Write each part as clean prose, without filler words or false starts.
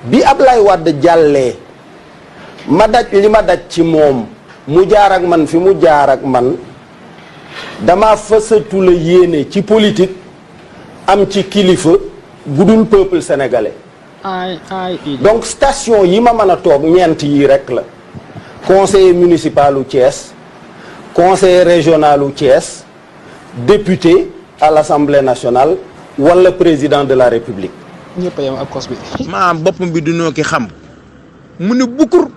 bi Ablaye Wade jàllee ma daj li ma daj ci moom mu jaar ak man fi mu jaar ak man dama fësatu la yéene ci politique am ci kilifa gudul peuple sénégalais. donc station yi ma mën a toog ñeent yi rek la conseiller municipal u Thiès conseiller régional u Thiès député à l'Assemblée nationale wala président de la République. ñëpp a yem ak kos bi. maam boppam bi du noo ki xam mu ne bukkur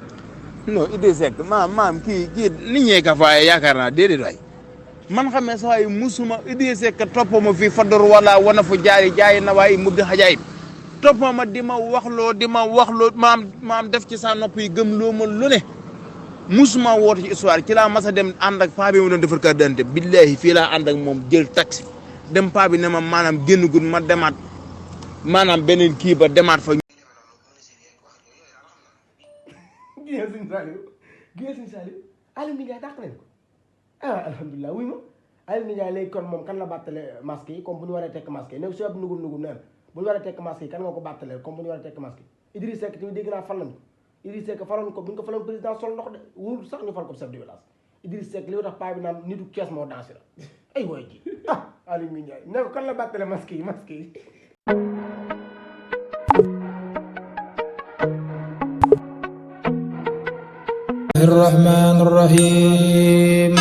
non Idrissa Seck maam kii nit ñee ka faaye yaakaar naa déedéet waay man xam ne saa yu musuma Idrissa Seck toppama fii fador wala wana fu jaay na waaye mubdi xajaayib toppama di ma waxloo maam def ci sa nopp yi gëm loo ma lu ne musuma woote ci histoire ci laa mas a dem ànd ak paa bi ma doon defar carte d'identité billahi fii laa ànd ak moom jël taxi dem paa bi ne ma maanaam génn gun ma demaat maanaam beneen kii ba demaat fa. Guèye Sëñ Saliou Aliou Ndiaye dàq nañ ko alhamdulilah wuy ma Aliou Ndiaye léegi kon moom kan la bàttale masque yi comme bu ñu waree tekk masque yi ne si ab nugum neen bu ñu waree tekk masque yi kan nga ko bàttalee comme bu ñu waree tekk masque yi Idrissa Seck tamit dégg naa fal nañ ko Idrissa Seck faloon ko bu ñu ko faloon président sol ndox de wóorul sax ñu fal ko chef de village Idrissa Seck li tax paa bi naan nitu Thiès moo dansi la ay waay ji Aliou Ndiaye ne ko kan la bàttale masque yi الرحمن الرحيم